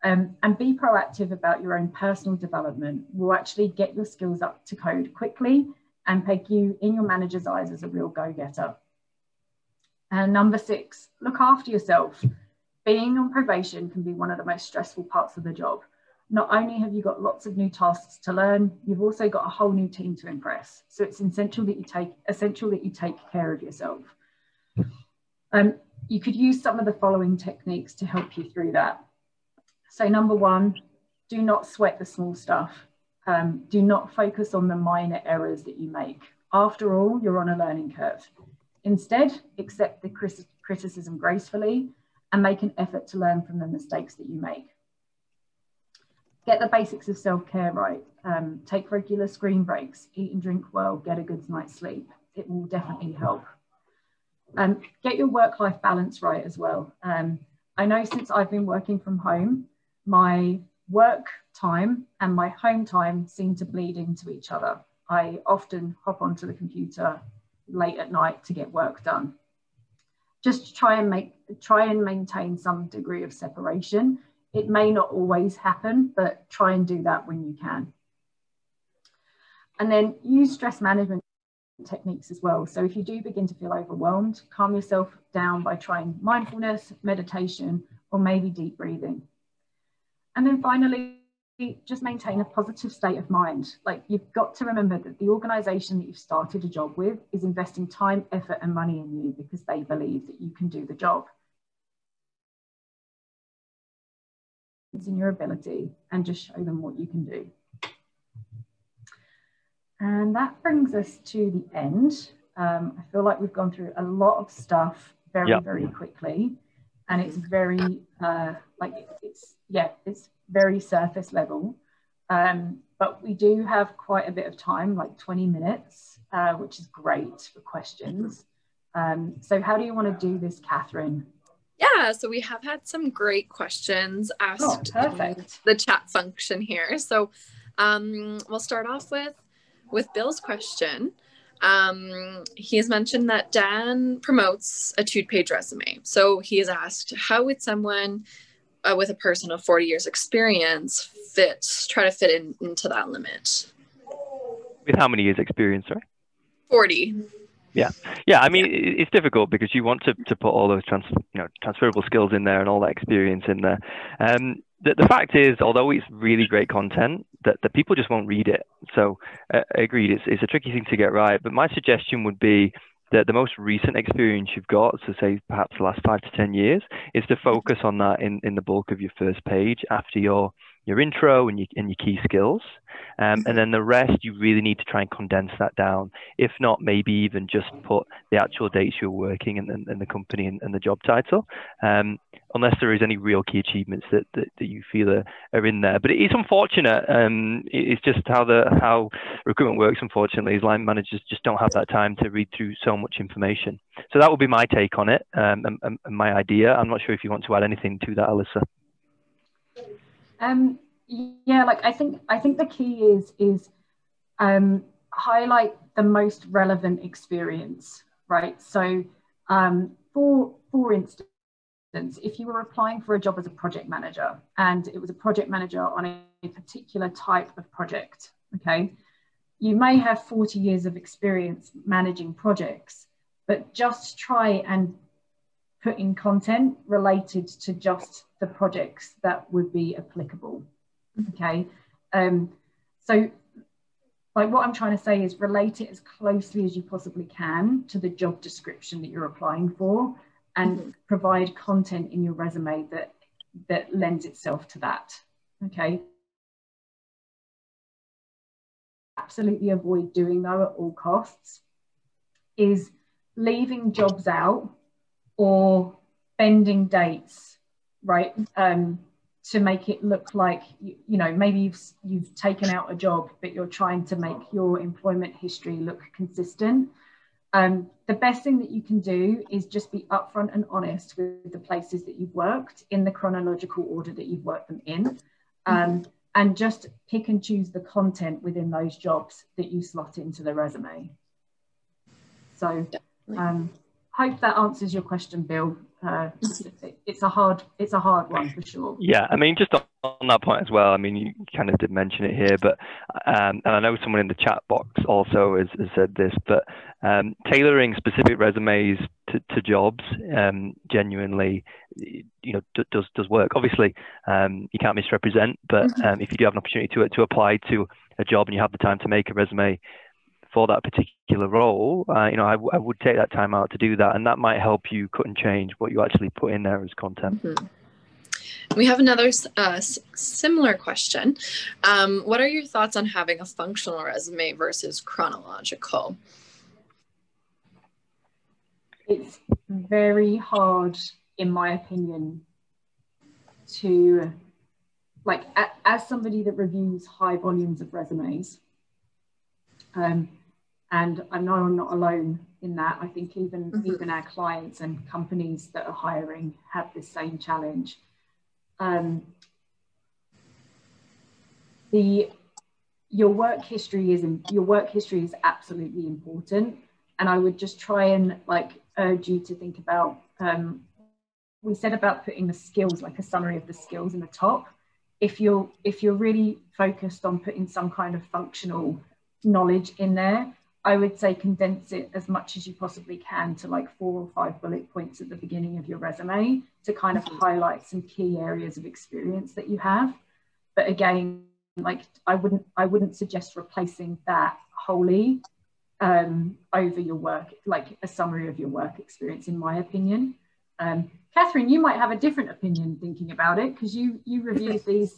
and be proactive about your own personal development will actually get your skills up to code quickly and peg you in your manager's eyes as a real go-getter. And number 6, look after yourself. Being on probation can be one of the most stressful parts of the job. Not only have you got lots of new tasks to learn, you've also got a whole new team to impress. So it's essential that you take care of yourself. You could use some of the following techniques to help you through that. So number 1, do not sweat the small stuff. Do not focus on the minor errors that you make. After all, you're on a learning curve. Instead, accept the criticism gracefully and make an effort to learn from the mistakes that you make. Get the basics of self-care right. Take regular screen breaks, eat and drink well, get a good night's sleep. It will definitely help. Get your work-life balance right as well. I know since I've been working from home, my work time and my home time seem to bleed into each other. I often hop onto the computer late at night to get work done. Just try and maintain some degree of separation. It may not always happen, but try and do that when you can. And then use stress management techniques as well. So if you do begin to feel overwhelmed, calm yourself down by trying mindfulness, meditation, or maybe deep breathing. And then finally, just maintain a positive state of mind. Like, you've got to remember that the organization that you've started a job with is investing time, effort, and money in you because they believe that you can do the job. It's in your ability, and just show them what you can do. And that brings us to the end. I feel like we've gone through a lot of stuff very quickly, and it's very it's very surface level. But we do have quite a bit of time, like 20 minutes, which is great for questions. So how do you want to do this, Catherine? Yeah, so we have had some great questions asked in the chat function here. So we'll start off with Bill's question. He has mentioned that Dan promotes a 2-page resume. So he has asked, how would someone with a person of 40 years experience try to fit into that limit? With how many years experience, sorry? 40. Yeah. I mean, it's difficult because you want to put all those transferable skills in there and all that experience in there. The fact is, although it's really great content, that the people just won't read it. So agreed, it's a tricky thing to get right. But my suggestion would be that the most recent experience you've got, so say perhaps the last 5 to 10 years, is to focus on that in the bulk of your first page after your intro and your key skills. And then the rest, you really need to try and condense that down. If not, maybe even just put the actual dates you're working and the company and the job title, unless there is any real key achievements that you feel are in there. But it is unfortunate. It's just how recruitment works, unfortunately, is line managers just don't have that time to read through so much information. So that would be my take on it and my idea. I'm not sure if you want to add anything to that, Ellisa. Yeah, like I think the key is highlight the most relevant experience, right? So for instance, if you were applying for a job as a project manager and it was a project manager on a particular type of project, okay, you may have 40 years of experience managing projects, but just try and put in content related to just the projects that would be applicable. Okay, so like what I'm trying to say is relate it as closely as you possibly can to the job description that you're applying for, and provide content in your resume that lends itself to that. Okay, absolutely avoid doing though at all costs is leaving jobs out or bending dates, right? To make it look like, you know, maybe you've taken out a job, but you're trying to make your employment history look consistent. The best thing that you can do is just be upfront and honest with the places that you've worked in the chronological order that you've worked them in, and just pick and choose the content within those jobs that you slot into the resume. So hope that answers your question, Bill. It's a hard one for sure. Yeah, I mean, just on that point as well, I mean, you kind of did mention it here, but and I know someone in the chat box also has said this, but tailoring specific resumes to jobs genuinely, you know, does work. Obviously, you can't misrepresent, but if you do have an opportunity to apply to a job and you have the time to make a resume for that particular role, you know, I would take that time out to do that, and that might help you cut and change what you actually put in there as content. We have another similar question. What are your thoughts on having a functional resume versus chronological? It's very hard, in my opinion, to like as somebody that reviews high volumes of resumes, and I know I'm not alone in that. I think even our clients and companies that are hiring have this same challenge. Your work history is absolutely important, and I would just try and like urge you to think about. We said about putting the skills, like a summary of the skills in the top. If you're really focused on putting some kind of functional knowledge in there, I would say condense it as much as you possibly can to like 4 or 5 bullet points at the beginning of your resume to kind of highlight some key areas of experience that you have. But again, like I wouldn't suggest replacing that wholly over your work, like a summary of your work experience, in my opinion. Catherine, you might have a different opinion thinking about it, because you review these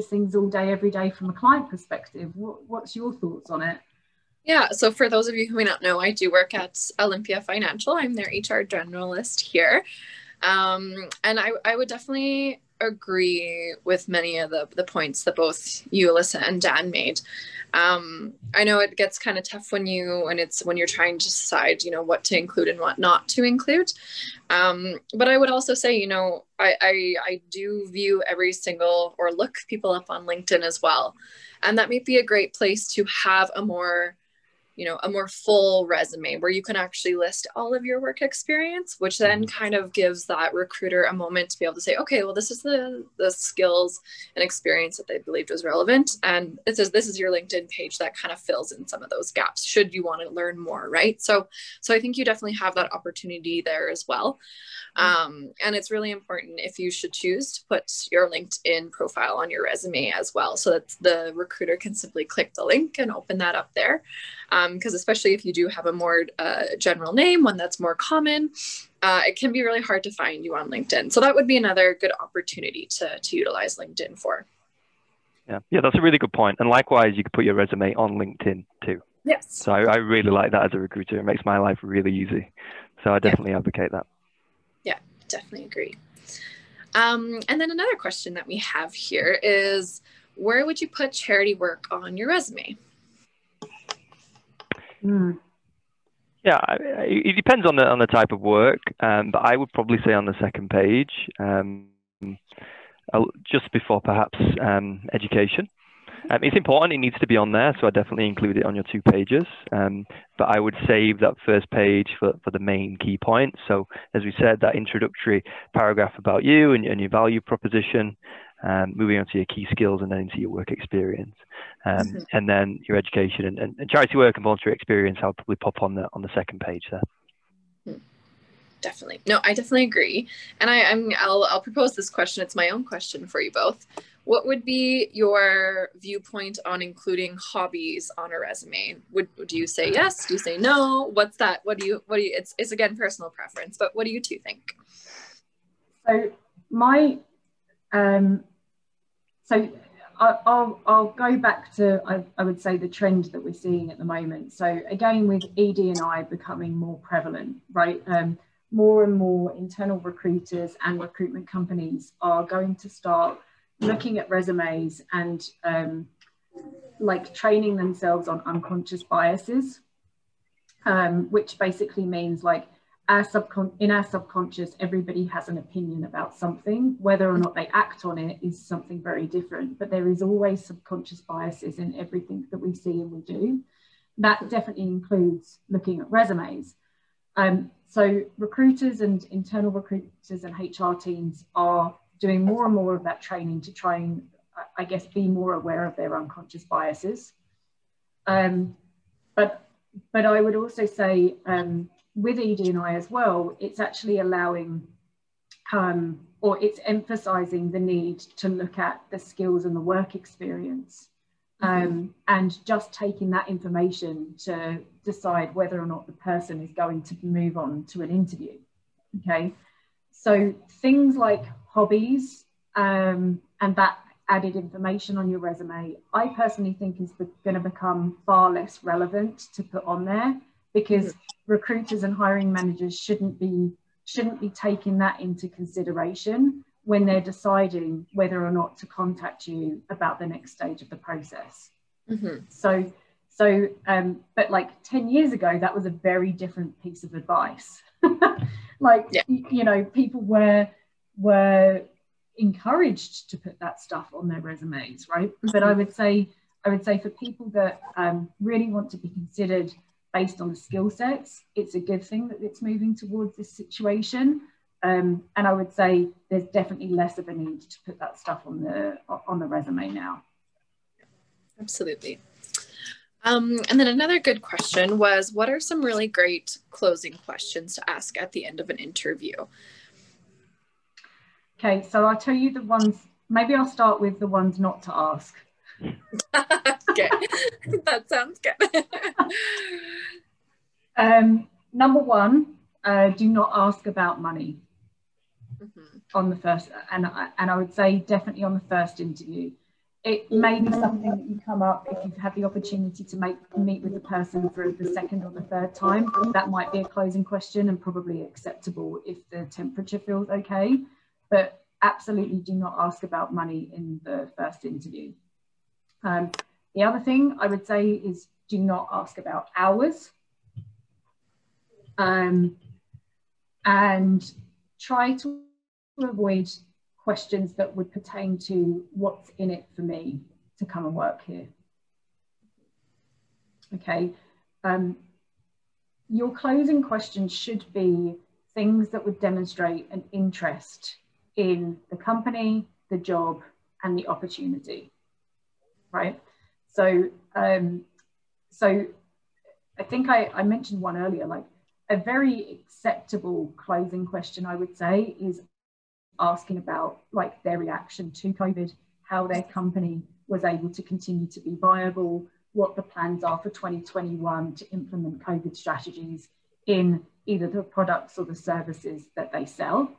things all day, every day from a client perspective. What's your thoughts on it? Yeah, so for those of you who may not know, I do work at Olympia Financial. I'm their HR generalist here. And I would definitely agree with many of the points that both you, Ellisa, and Dan made. I know it gets kind of tough when you're trying to decide, what to include and what not to include. But I would also say, I do view every single or look people up on LinkedIn as well. And that may be a great place to have a more full resume where you can actually list all of your work experience, which then kind of gives that recruiter a moment to be able to say, okay, well, this is the skills and experience that they believed was relevant. And it says, this is your LinkedIn page that kind of fills in some of those gaps should you want to learn more, right? So I think you definitely have that opportunity there as well. And it's really important if you should choose to put your LinkedIn profile on your resume as well, so that the recruiter can simply click the link and open that up there. Because especially if you do have a more general name, one that's more common, it can be really hard to find you on LinkedIn. So that would be another good opportunity to utilize LinkedIn for. Yeah, that's a really good point. And likewise, you could put your resume on LinkedIn too. Yes. So I really like that as a recruiter. It makes my life really easy. So I definitely advocate that. Yeah, definitely agree. And then another question that we have here is, where would you put charity work on your resume? Yeah, it depends on the type of work, but I would probably say on the second page, just before perhaps education. It's important, it needs to be on there, so I definitely include it on your 2 pages. But I would save that first page for the main key points. So as we said, that introductory paragraph about you and your value proposition, moving on to your key skills and then into your work experience. And then your education and charity work and voluntary experience, I'll probably pop on the second page there. Definitely. No, I definitely agree. And I'll propose this question. It's my own question for you both. What would be your viewpoint on including hobbies on a resume? Do you say yes? Do you say no? What's that? What do you, it's again, personal preference, but what do you two think? So I'll go back to, I would say, the trend that we're seeing at the moment. So again, with ED&I becoming more prevalent, right? More and more internal recruiters and recruitment companies are going to start looking at resumes and like training themselves on unconscious biases, which basically means like in our subconscious, everybody has an opinion about something. Whether or not they act on it is something very different, but there is always subconscious biases in everything that we see and we do. That definitely includes looking at resumes. So recruiters and internal recruiters and HR teams are doing more and more of that training to try and, I guess, be more aware of their unconscious biases. But I would also say with ED&I as well, it's actually allowing, or it's emphasizing the need to look at the skills and the work experience. And just taking that information to decide whether or not the person is going to move on to an interview. Okay, so things like hobbies and that added information on your resume, I personally think is going to become far less relevant to put on there, because recruiters and hiring managers shouldn't be taking that into consideration when they're deciding whether or not to contact you about the next stage of the process. But like 10 years ago, that was a very different piece of advice. You know, people were encouraged to put that stuff on their resumes, right? But I would say for people that really want to be considered based on the skill sets, it's a good thing that it's moving towards this situation. And I would say there's definitely less of a need to put that stuff on the resume now. Absolutely. And then another good question was, what are some really great closing questions to ask at the end of an interview? Okay, so I'll tell you the ones, maybe I'll start with the ones not to ask. Okay, that sounds good. Number one, do not ask about money on the first, and I would say definitely on the first interview. It may be something that you come up if you've had the opportunity to meet with the person for the second or the third time. That might be a closing question and probably acceptable if the temperature feels okay. But absolutely do not ask about money in the first interview. The other thing I would say is do not ask about hours. And try to avoid questions that would pertain to what's in it for me to come and work here. Okay. Your closing questions should be things that would demonstrate an interest in the company, the job, and the opportunity, right? So, so I think I mentioned one earlier, like a very acceptable closing question, I would say, is asking about like their reaction to COVID, how their company was able to continue to be viable, what the plans are for 2021 to implement COVID strategies in either the products or the services that they sell.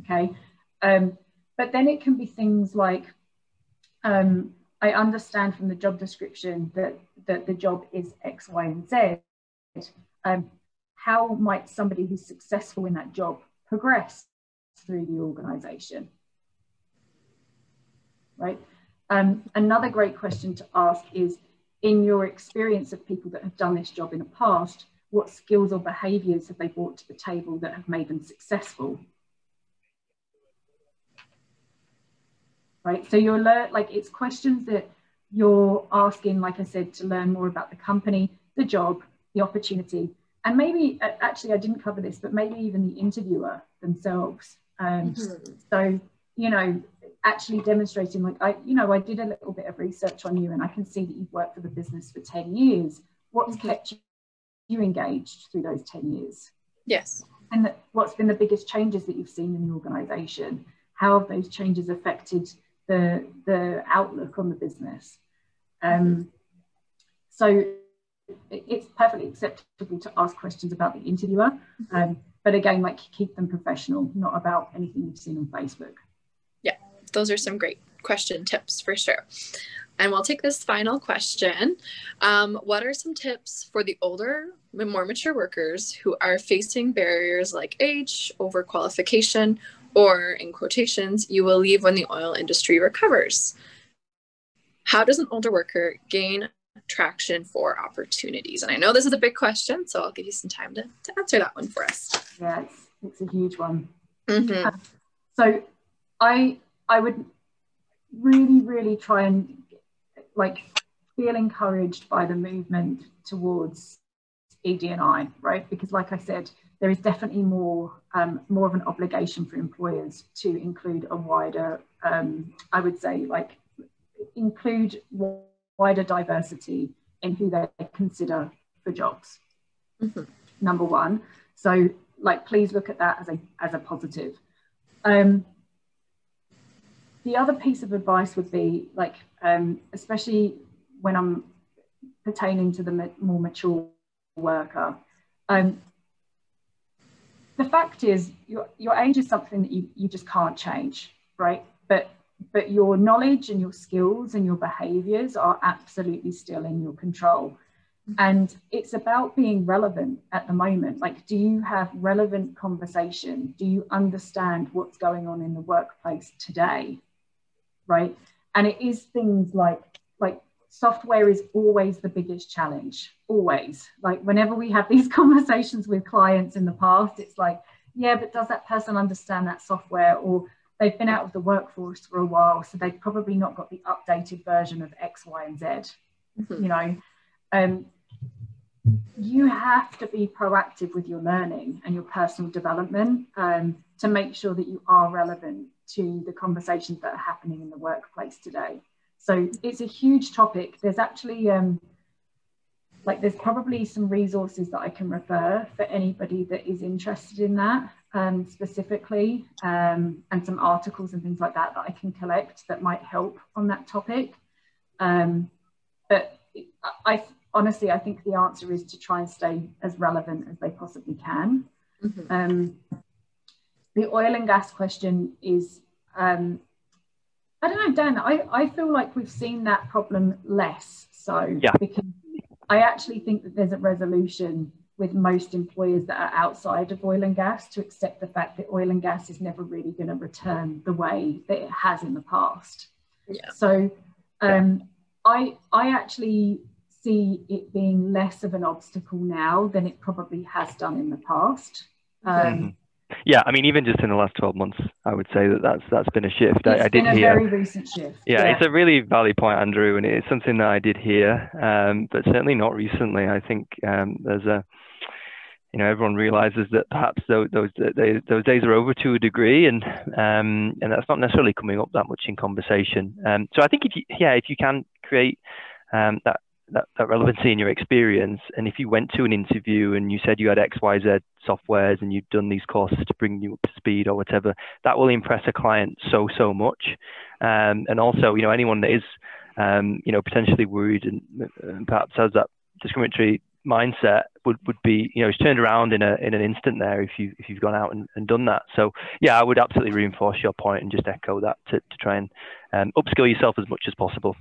Okay, but then it can be things like, I understand from the job description that the job is X, Y, and Z. How might somebody who's successful in that job progress through the organization, right? Another great question to ask is, in your experience of people that have done this job in the past, what skills or behaviors have they brought to the table that have made them successful? Right, so you'll learn, like, it's questions that you're asking, like I said, to learn more about the company, the job, the opportunity, and maybe, actually I didn't cover this, but maybe even the interviewer themselves. So, you know, actually demonstrating, like, I did a little bit of research on you and I can see that you've worked for the business for 10 years. What's kept you engaged through those 10 years? Yes. And what's been the biggest changes that you've seen in the organization? How have those changes affected the outlook on the business? So it's perfectly acceptable to ask questions about the interviewer, but again, like, keep them professional, not about anything you've seen on Facebook. Yeah, those are some great question tips for sure. And we'll take this final question. What are some tips for the older, more mature workers who are facing barriers like age, overqualification, or, in quotations, you will leave when the oil industry recovers? How does an older worker gain traction for opportunities? And I know this is a big question, so I'll give you some time to answer that one for us. Yeah, it's a huge one. So I would really try and, like, feel encouraged by the movement towards ED&I, right? Because, like I said, there is definitely more of an obligation for employers to include a wider, I would say, like, include wider diversity in who they consider for jobs. Number one. So, like, please look at that as a positive. The other piece of advice would be, like, especially when I'm pertaining to the more mature worker, the fact is your age is something that you just can't change, right? But your knowledge and your skills and your behaviors are absolutely still in your control. And it's about being relevant at the moment. Like, do you have relevant conversation? Do you understand what's going on in the workplace today? Right. And it is things like software is always the biggest challenge, always. Like, whenever we have these conversations with clients in the past, it's like, yeah, but does that person understand that software? Or they've been out of the workforce for a while, so they've probably not got the updated version of X, Y, and Z. You know, you have to be proactive with your learning and your personal development to make sure that you are relevant to the conversations that are happening in the workplace today. So it's a huge topic. There's actually there's probably some resources that I can refer for anybody that is interested in that specifically, and some articles and things like that I can collect that might help on that topic. But I honestly think the answer is to try and stay as relevant as they possibly can. The oil and gas question is, I don't know, Dan, I feel like we've seen that problem less so, because I actually think that there's a resolution with most employers that are outside of oil and gas to accept the fact that oil and gas is never really going to return the way that it has in the past. So I actually see it being less of an obstacle now than it probably has done in the past. Yeah, I mean, even just in the last 12 months, I would say that's been a shift. It's been a very recent shift. Yeah, it's a really valid point, Andrew, and it's something that I did hear, but certainly not recently. I think there's a, everyone realizes that perhaps those days are over to a degree, and that's not necessarily coming up that much in conversation. So I think if you can create that relevancy in your experience, and if you went to an interview and you said you had XYZ softwares and you'd done these courses to bring you up to speed or whatever, that will impress a client so much. And also, anyone that is potentially worried and perhaps has that discriminatory mindset would be, it's turned around in an instant there if you've gone out and done that. So yeah, I would absolutely reinforce your point and just echo that to try and upskill yourself as much as possible.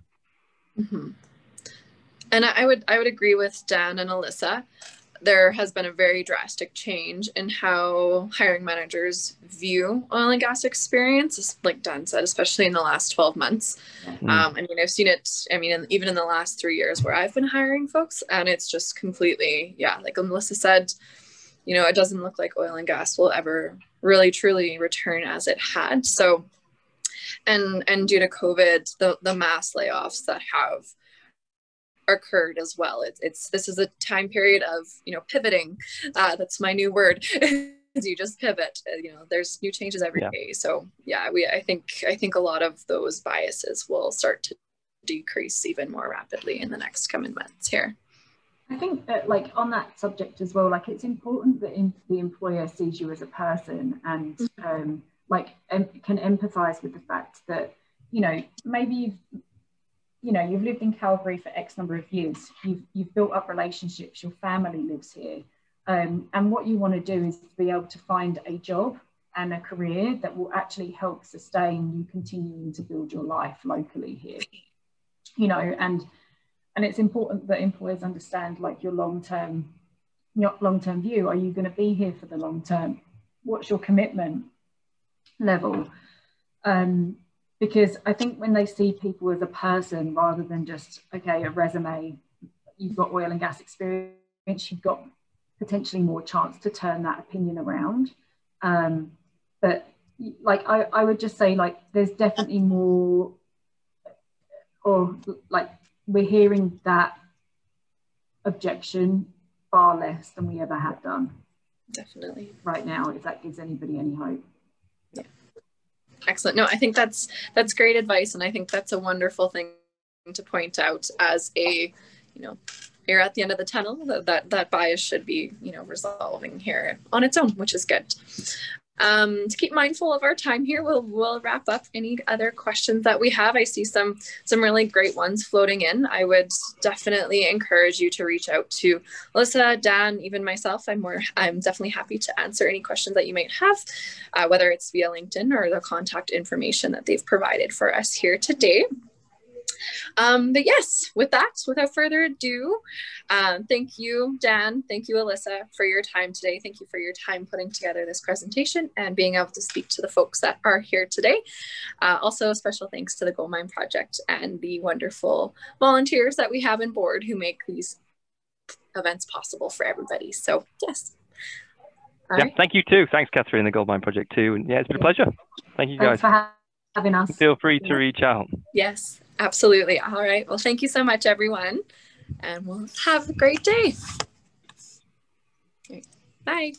And I would agree with Dan and Ellisa. There has been a very drastic change in how hiring managers view oil and gas experience, like Dan said, especially in the last 12 months. I mean, I've seen it, even in the last 3 years where I've been hiring folks, and it's just completely, like Ellisa said, it doesn't look like oil and gas will ever really truly return as it had. So, and due to COVID, the mass layoffs that have occurred as well. This is a time period of pivoting. That's my new word. You just pivot. There's new changes every day. So yeah, I think a lot of those biases will start to decrease even more rapidly in the next coming months here. I think that on that subject as well, it's important that the employer sees you as a person and can empathize with the fact that maybe you've lived in Calgary for X number of years. You've built up relationships. Your family lives here. And what you want to do is be able to find a job and a career that will actually help sustain you continuing to build your life locally here. And it's important that employers understand your long-term view. Are you going to be here for the long term? What's your commitment level? Because I think when they see people as a person rather than just, a resume, you've got oil and gas experience, you've got potentially more chance to turn that opinion around. But I would just say there's definitely more, or we're hearing that objection far less than we ever have done. Definitely. Right now, if that gives anybody any hope. Excellent. No, I think that's great advice. And I think that's a wonderful thing to point out as you're at the end of the tunnel, that bias should be, resolving here on its own, which is good. To keep mindful of our time here, we'll wrap up any other questions that we have. I see some really great ones floating in. I would definitely encourage you to reach out to Ellisa, Dan, even myself. I'm definitely happy to answer any questions that you might have, whether it's via LinkedIn or the contact information that they've provided for us here today. But yes, with that, without further ado, thank you, Dan. Thank you, Ellisa, for your time today. Thank you for your time putting together this presentation and being able to speak to the folks that are here today. Also, a special thanks to the Goldmind Project and the wonderful volunteers that we have on board who make these events possible for everybody. So yes. Thank you too. Thanks, Catherine, the Goldmind Project too. And yeah, it's been a pleasure. Thank you guys. Thanks for having us. Feel free to reach out. Yes, absolutely. All right. Well, thank you so much, everyone. And we'll have a great day. Okay. Bye.